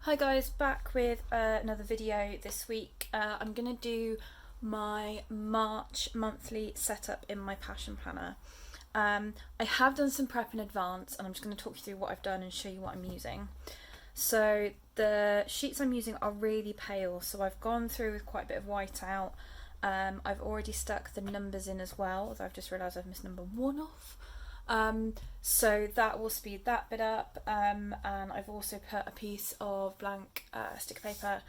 Hi guys, back with another video this week. I'm going to do my March monthly setup in my passion planner. I have done some prep in advance and I'm just going to talk you through what I've done and show you what I'm using. So the sheets I'm using are really pale, so I've gone through with quite a bit of white out. I've already stuck the numbers in as well, although I've just realised I've missed number 1 off. So that will speed that bit up, and I've also put a piece of blank sticker paper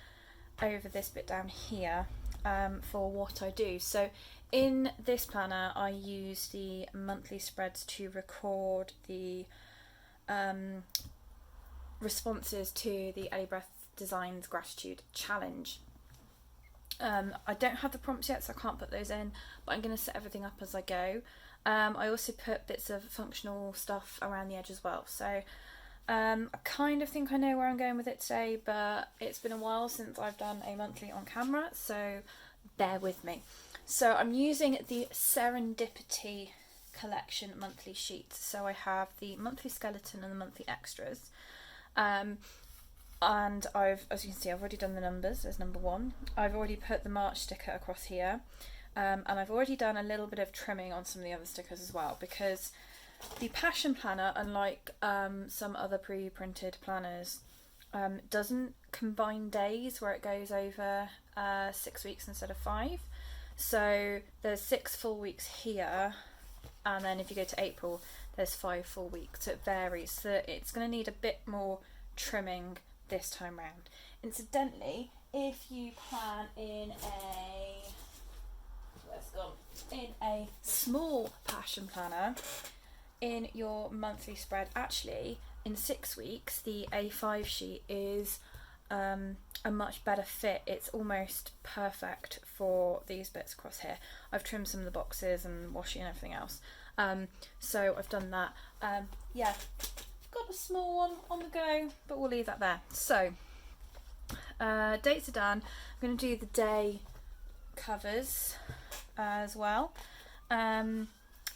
over this bit down here for what I do. So in this planner I use the monthly spreads to record the responses to the Ellie Breath Designs Gratitude Challenge. I don't have the prompts yet, so I can't put those in, but I'm going to set everything up as I go. I also put bits of functional stuff around the edge as well. So I kind of think I know where I'm going with it today, but it's been a while since I've done a monthly on camera, so bear with me. So I'm using the Serendipity collection monthly sheets. So I have the monthly skeleton and the monthly extras. And as you can see, I've already done the numbers as number 1. I've already put the March sticker across here. And I've already done a little bit of trimming on some of the other stickers as well, because the Passion Planner, unlike some other pre-printed planners, doesn't combine days where it goes over 6 weeks instead of 5. So there's 6 full weeks here, and then if you go to April, there's 5 full weeks. So it varies. So it's going to need a bit more trimming this time round. Incidentally, if you plan in a small passion planner in your monthly spread, actually in 6 weeks the A5 sheet is a much better fit. It's almost perfect for these bits across here. I've trimmed some of the boxes and washi and everything else, so I've done that. Yeah, got a small one on the go, but we'll leave that there. So dates are done. I'm going to do the day covers as well,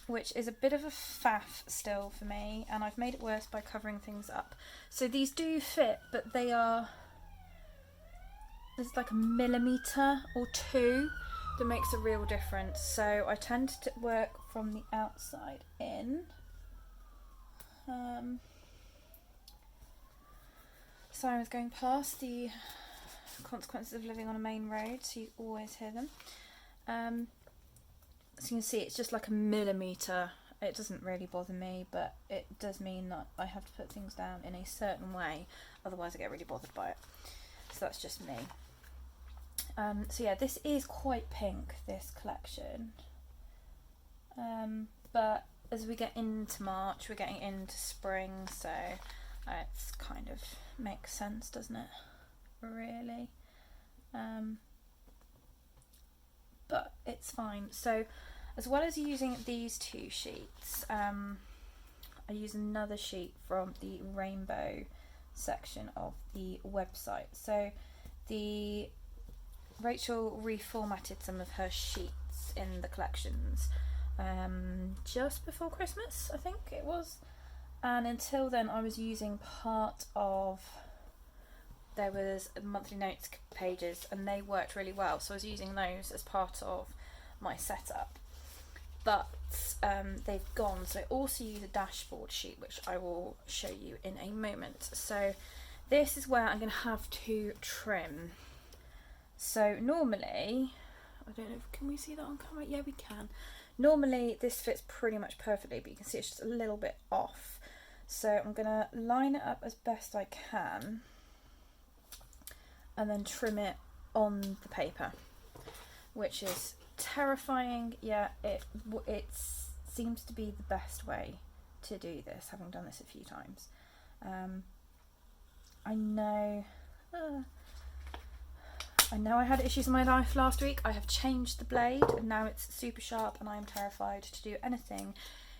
which is a bit of a faff still for me, and I've made it worse by covering things up. So these do fit, but there's like a millimetre or 2 that makes a real difference. So I tend to work from the outside in. Siren's going past, the consequences of living on a main road, so you always hear them. So you can see it's just like a millimetre. It doesn't really bother me, but it does mean that I have to put things down in a certain way, otherwise I get really bothered by it. So that's just me. So yeah, this is quite pink, this collection. But as we get into March, we're getting into spring, so it's kind of makes sense, doesn't it? Really. But it's fine. So as well as using these 2 sheets, I use another sheet from the rainbow section of the website. So Rachel reformatted some of her sheets in the collections just before Christmas, I think it was, and until then I was using there was monthly notes pages, and they worked really well, so I was using those as part of my setup. But they've gone, so I also use a dashboard sheet, which I will show you in a moment. So this is where I'm going to have to trim. So normally, I don't know, can we see that on camera? Yeah, we can. Normally this fits pretty much perfectly, but you can see it's just a little bit off. So I'm going to line it up as best I can, and then trim it on the paper, which is terrifying. Yeah, it seems to be the best way to do this, having done this a few times. I know I had issues in my life last week. I have changed the blade and now it's super sharp, and I am terrified to do anything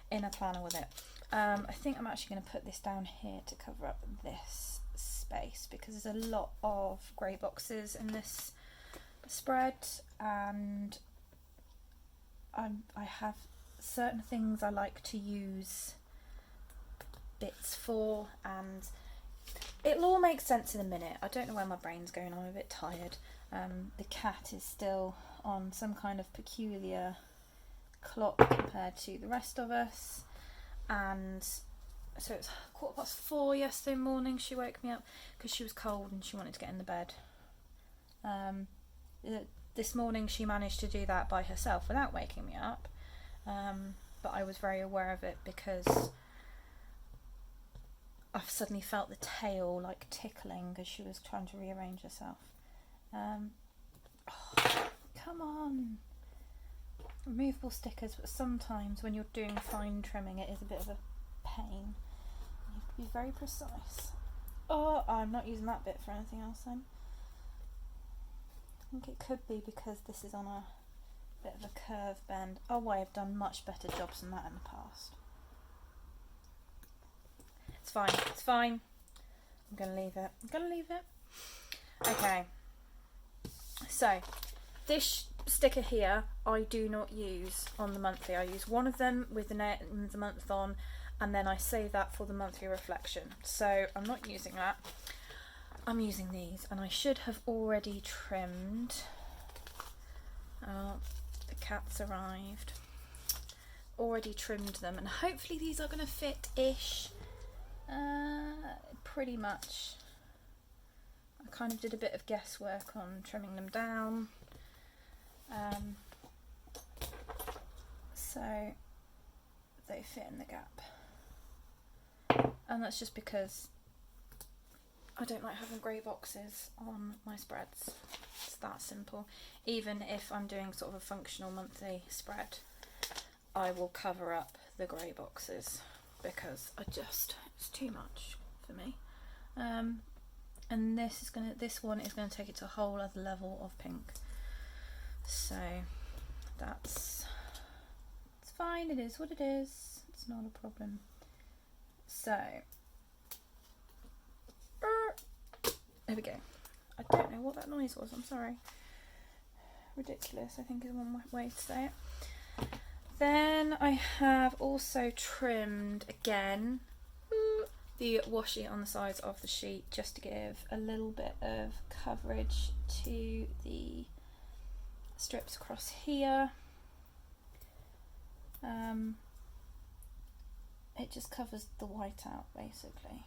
in a planner with it. I think I'm actually going to put this down here to cover up this space, because there's a lot of grey boxes in this spread, and I have certain things I like to use bits for, and It'll all make sense in a minute. I don't know where my brain's going. I'm a bit tired. The cat is still on some kind of peculiar clock compared to the rest of us, and so it's 4:15 yesterday morning. She woke me up because she was cold and she wanted to get in the bed. This morning she managed to do that by herself without waking me up, but I was very aware of it because I've suddenly felt the tail like tickling as she was trying to rearrange herself. Oh, come on. Removable stickers, but sometimes when you're doing fine trimming it is a bit of a pain. You have to be very precise. Oh, I'm not using that bit for anything else then. I think it could be because this is on a bit of a curve bend. Oh, I've done much better jobs than that in the past. It's fine, it's fine. I'm going to leave it. I'm going to leave it. Okay. So, this sticker here I do not use on the monthly. I use one of them with the month on, and then I save that for the monthly reflection. So I'm not using that. I'm using these, and I should have already trimmed. The cat's arrived. Already trimmed them, and hopefully these are going to fit-ish. Pretty much. I kind of did a bit of guesswork on trimming them down. So they fit in the gap, and that's just because I don't like having grey boxes on my spreads. It's that simple. Even if I'm doing sort of a functional monthly spread, I will cover up the grey boxes because it's too much for me. And this one is gonna take it to a whole other level of pink. So it's fine, it is what it is, it's not a problem. So there we go. I don't know what that noise was, I'm sorry. Ridiculous, I think is one way to say it. Then I have also trimmed again the washi on the sides of the sheet just to give a little bit of coverage to the strips across here. It just covers the white out basically.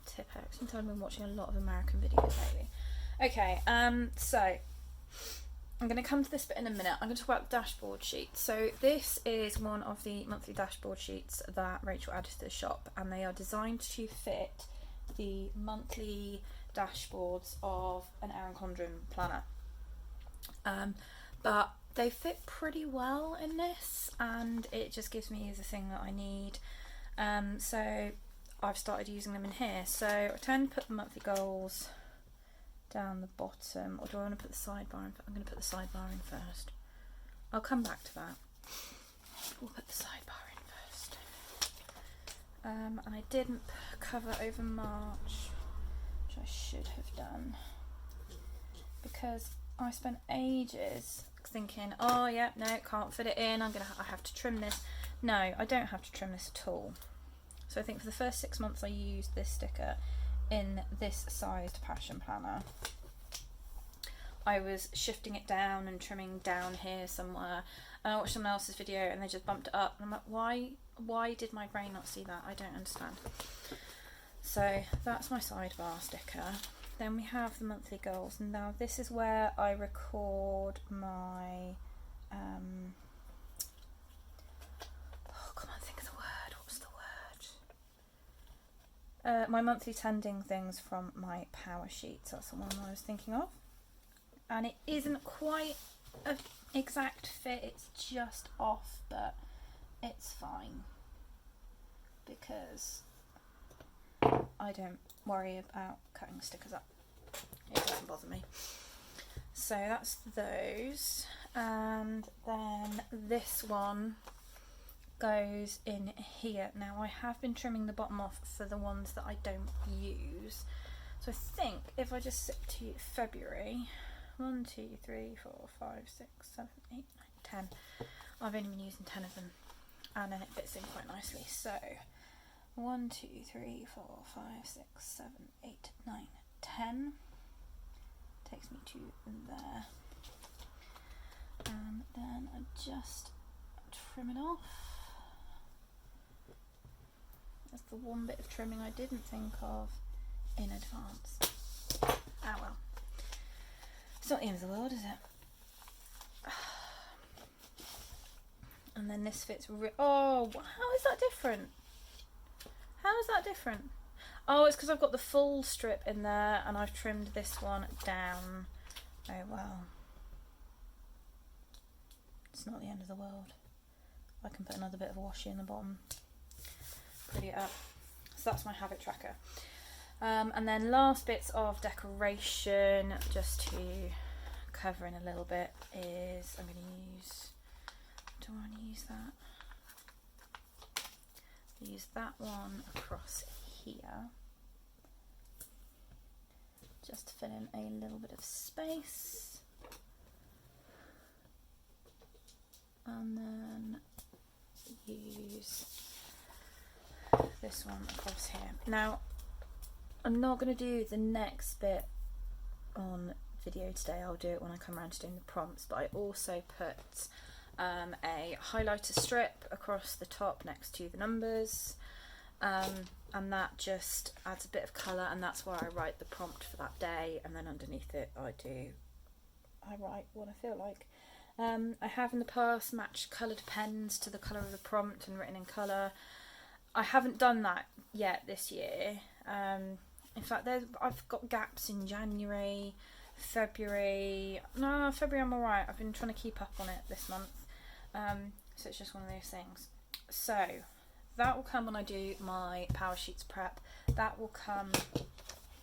Tip-X. You can tell I've been watching a lot of American videos lately. Okay, so I'm going to come to this bit in a minute. I'm going to talk about the dashboard sheet. So this is one of the monthly dashboard sheets that Rachel added to the shop, and they are designed to fit the monthly dashboards of an Erin Condren planner. But they fit pretty well in this, and it just gives me the thing that I need. So I've started using them in here. So I tend to put the monthly goals down the bottom, or do I want to put the sidebar in? I'm going to put the sidebar in first. I'll come back to that. We'll put the sidebar in first. And I didn't cover over March, which I should have done, because I spent ages thinking, oh yeah, no, can't fit it in, I have to trim this. No, I don't have to trim this at all. So I think for the first 6 months I used this sticker in this sized passion planner. I was shifting it down and trimming down here somewhere, and I watched someone else's video and they just bumped it up, and I'm like, why did my brain not see that? I don't understand. So that's my sidebar sticker. Then we have the monthly goals, and now this is where I record my my monthly tending things from my power sheets. That's the one I was thinking of, and it isn't quite an exact fit, it's just off, but it's fine because I don't worry about cutting stickers up. It doesn't bother me. So that's those, and then this one goes in here. Now I have been trimming the bottom off for the ones that I don't use. So I think if I just sit to February, 1, 2, 3, 4, 5, 6, 7, 8, 9, 10. I've only been using 10 of them, and then it fits in quite nicely. So 1, 2, 3, 4, 5, 6, 7, 8, 9, 10. Takes me to there. And then I just trim it off. That's the one bit of trimming I didn't think of in advance. Ah well. It's not the end of the world, is it? And then this fits oh, how is that different? How is that different? Oh, it's because I've got the full strip in there and I've trimmed this one down. Oh well. It's not the end of the world. I can put another bit of washi in the bottom. Pretty it up. So that's my habit tracker. And then last bits of decoration, just to cover in a little bit, is I'm going to use, do I want to use that? Use that one across here, just to fill in a little bit of space. And then use this one across here. Now, I'm not going to do the next bit on video today, I'll do it when I come around to doing the prompts, but I also put a highlighter strip across the top next to the numbers, and that just adds a bit of colour, and that's where I write the prompt for that day, and then underneath it I write what I feel like. I have in the past matched coloured pens to the colour of the prompt and written in colour. I haven't done that yet this year. In fact, I've got gaps in January, February. No, February I'm alright. I've been trying to keep up on it this month. So it's just one of those things. So that will come when I do my power sheets prep. That will come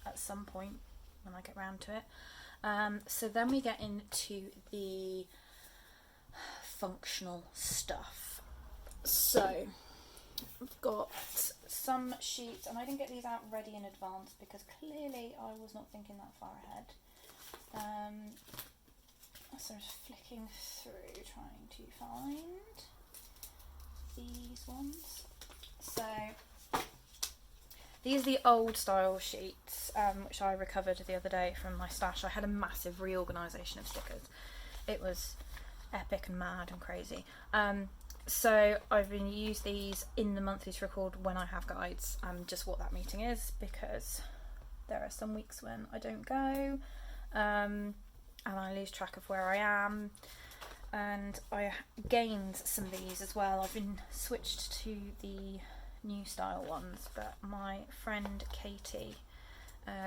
at some point when I get round to it. So then we get into the functional stuff. So I've got some sheets, and I didn't get these out ready in advance because clearly I was not thinking that far ahead. So I'm just flicking through trying to find these ones. So these are the old style sheets, which I recovered the other day from my stash. I had a massive reorganisation of stickers. It was epic and mad and crazy. So I've been use these in the monthly to record when I have guides and just what that meeting is, because there are some weeks when I don't go and I lose track of where I am, and I gained some of these as well. I've been switched to the new style ones, but my friend Katie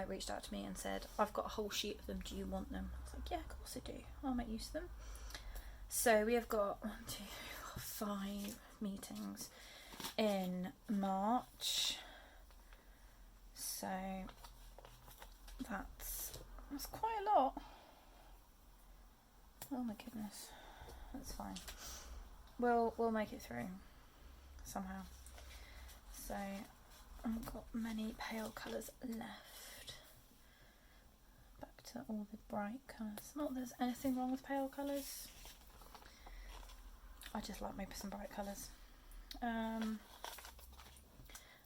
reached out to me and said, I've got a whole sheet of them, do you want them? I was like, yeah, of course I do, I'll make use of them. So we have got 1, 2, 3, 4, 5 meetings in March, so that's quite a lot. Oh my goodness, that's fine. We'll make it through somehow. So I've got many pale colours left. Back to all the bright colours. Not that there's anything wrong with pale colours. I just like maybe some bright colours. I'll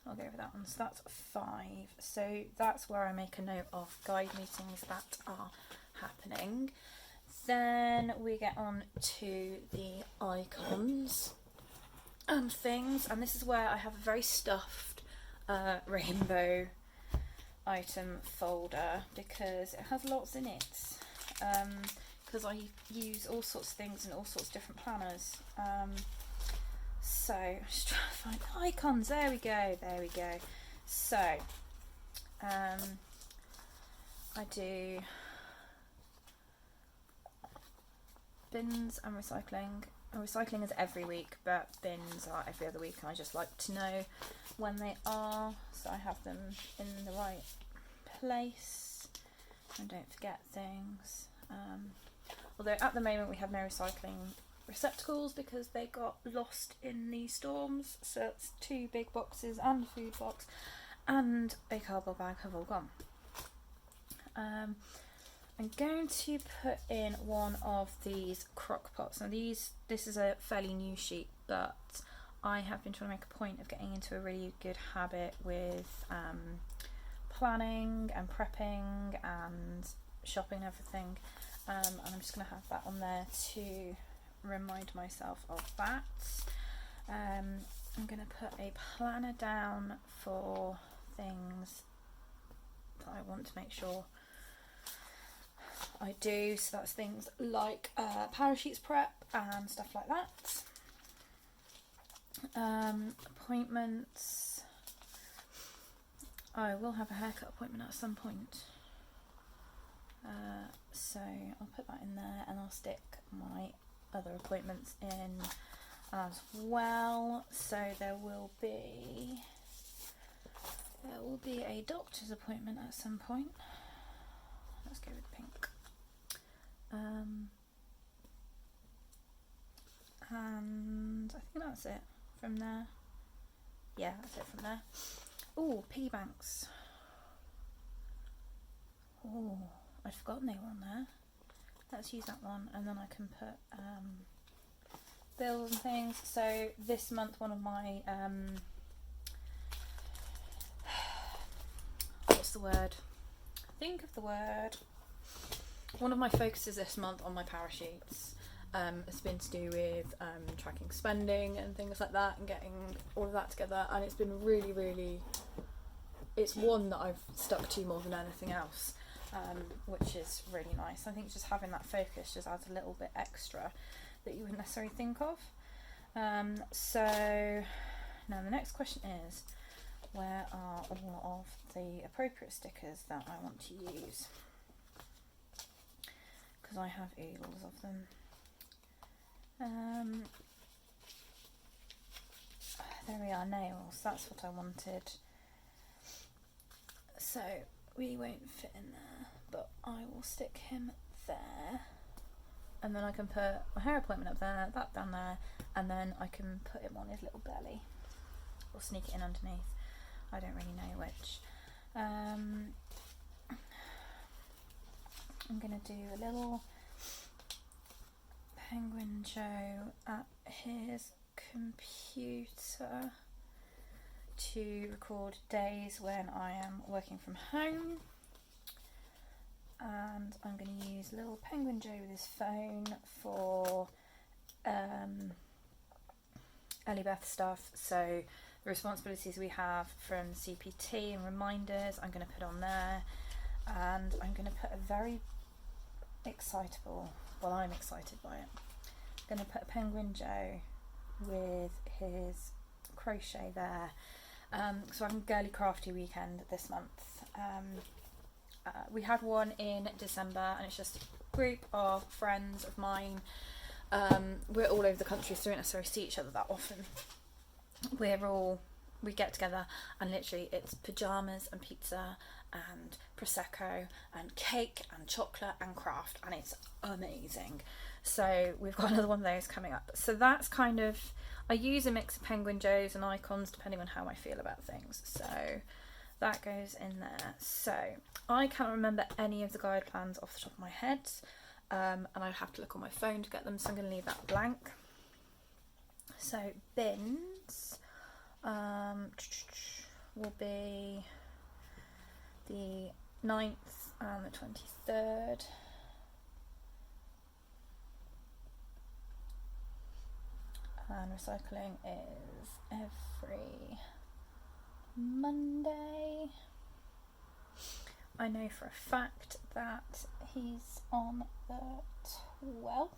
go over that one. So that's 5. So that's where I make a note of guide meetings that are happening. Then we get on to the icons and things, and this is where I have a very stuffed rainbow item folder because it has lots in it. Because I use all sorts of things in all sorts of different planners. So I'm just trying to find icons. There we go. So I do bins and recycling. And recycling is every week, but bins are every other week, and I just like to know when they are, so I have them in the right place and don't forget things. Although at the moment we have no recycling receptacles because they got lost in the storms, so it's 2 big boxes and a food box and a cardboard bag have all gone. I'm going to put in one of these crock pots. Now this is a fairly new sheet, but I have been trying to make a point of getting into a really good habit with planning and prepping and shopping and everything, and I'm just going to have that on there to remind myself of that. I'm going to put a planner down for things that I want to make sure I do, so that's things like parachutes prep and stuff like that. Appointments. I will have a haircut appointment at some point, so I'll put that in there, and I'll stick my other appointments in as well. So there will be a doctor's appointment at some point. Let's go with pink. And I think that's it from there. Yeah, that's it from there. Oh, piggy banks. Oh, I'd forgotten they were on there. Let's use that one, and then I can put bills and things. So this month, one of my what's the word? Think of the word. One of my focuses this month on my parachutes has been to do with tracking spending and things like that, and getting all of that together, and it's been really, it's one that I've stuck to more than anything else, which is really nice. I think just having that focus just adds a little bit extra that you wouldn't necessarily think of. So now the next question is, where are all of the appropriate stickers that I want to use? Because I have oodles of them. There we are, nails, that's what I wanted. So we won't fit in there, but I will stick him there, and then I can put my hair appointment up there, that down there, and then I can put him on his little belly, or sneak it in underneath. I don't really know which. I'm going to do a little Penguin Joe at his computer to record days when I am working from home, and I'm going to use little Penguin Joe with his phone for Ellie Beth stuff. So the responsibilities we have from CPT and reminders I'm going to put on there, and I'm going to put a very excitable, well, I'm excited by it, I'm going to put a Penguin Joe with his crochet there. So I'm girly crafty weekend this month. We had one in December, and it's just a group of friends of mine. We're all over the country, so we don't necessarily see each other that often. We get together, and literally it's pyjamas and pizza and prosecco and cake and chocolate and craft, and it's amazing. So we've got another one of those coming up. So that's kind of, I use a mix of Penguin Joes and icons depending on how I feel about things. So that goes in there. So I can't remember any of the guide plans off the top of my head, and I'd have to look on my phone to get them, so I'm going to leave that blank. So bins will be the 9th and the 23rd. And recycling is every Monday. I know for a fact that he's on the 12th.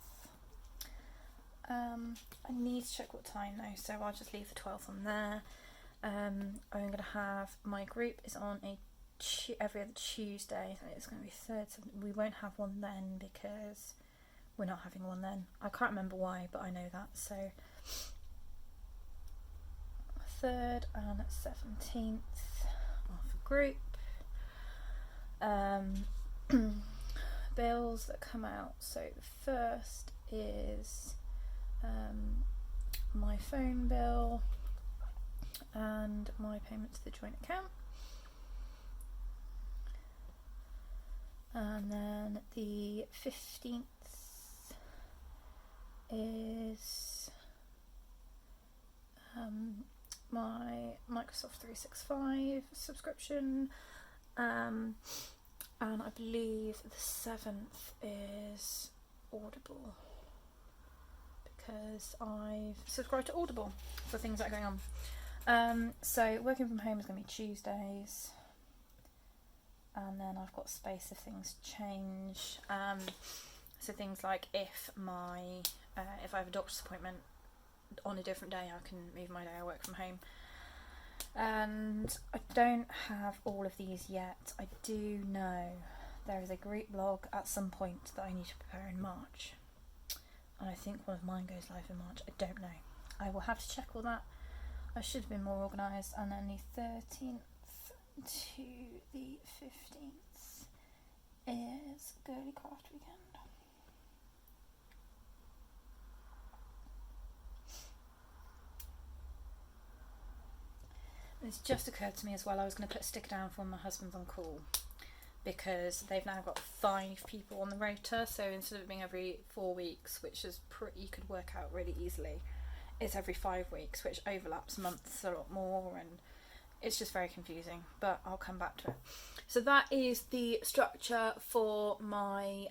I need to check what time though, so I'll just leave the 12th on there. I'm going to have, my group is on every other Tuesday, so it's going to be 3rd, so we won't have one then because we're not having one then. I can't remember why, but I know that. So 3rd and 17th are for group. Bills that come out, so the 1st is my phone bill and my payment to the joint account, and then the 15th is my Microsoft 365 subscription, and I believe the 7th is Audible, because I've subscribed to Audible for things that are going on. So working from home is going to be Tuesdays, and then I've got space if things change. So things like if I have a doctor's appointment on a different day, I can move my day. I work from home. And I don't have all of these yet. I do know there is a group blog at some point that I need to prepare in March, and I think one of mine goes live in March. I don't know. I will have to check all that. I should have been more organised. And then the 13th to the 15th is Girly Craft Weekend. It's just occurred to me as well, I was going to put a sticker down for when my husband's on call, because they've now got 5 people on the rota, so instead of it being every 4 weeks, which is you could work out really easily, it's every 5 weeks, which overlaps months a lot more, and it's just very confusing, but I'll come back to it. So that is the structure for my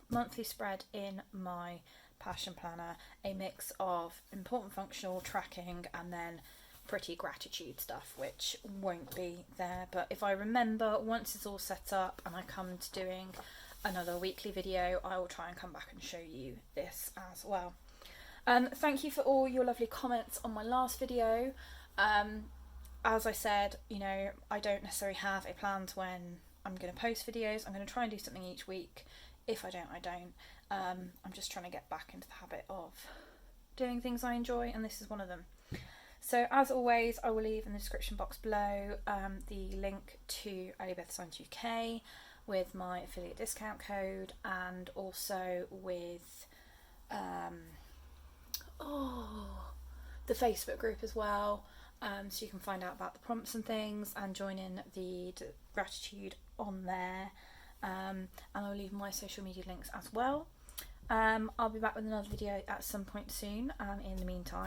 monthly spread in my passion planner, a mix of important functional tracking and then pretty gratitude stuff, which won't be there, but if I remember, once it's all set up and I come to doing another weekly video, I will try and come back and show you this as well. Thank you for all your lovely comments on my last video. As I said, you know, I don't necessarily have a plan to when I'm going to post videos. I'm going to try and do something each week. If I don't, I don't. I'm just trying to get back into the habit of doing things I enjoy, and this is one of them. So as always, I will leave in the description box below the link to Alibeth Designs UK with my affiliate discount code, and also with the Facebook group as well, so you can find out about the prompts and things and join in the gratitude on there, and I'll leave my social media links as well. I'll be back with another video at some point soon, in the meantime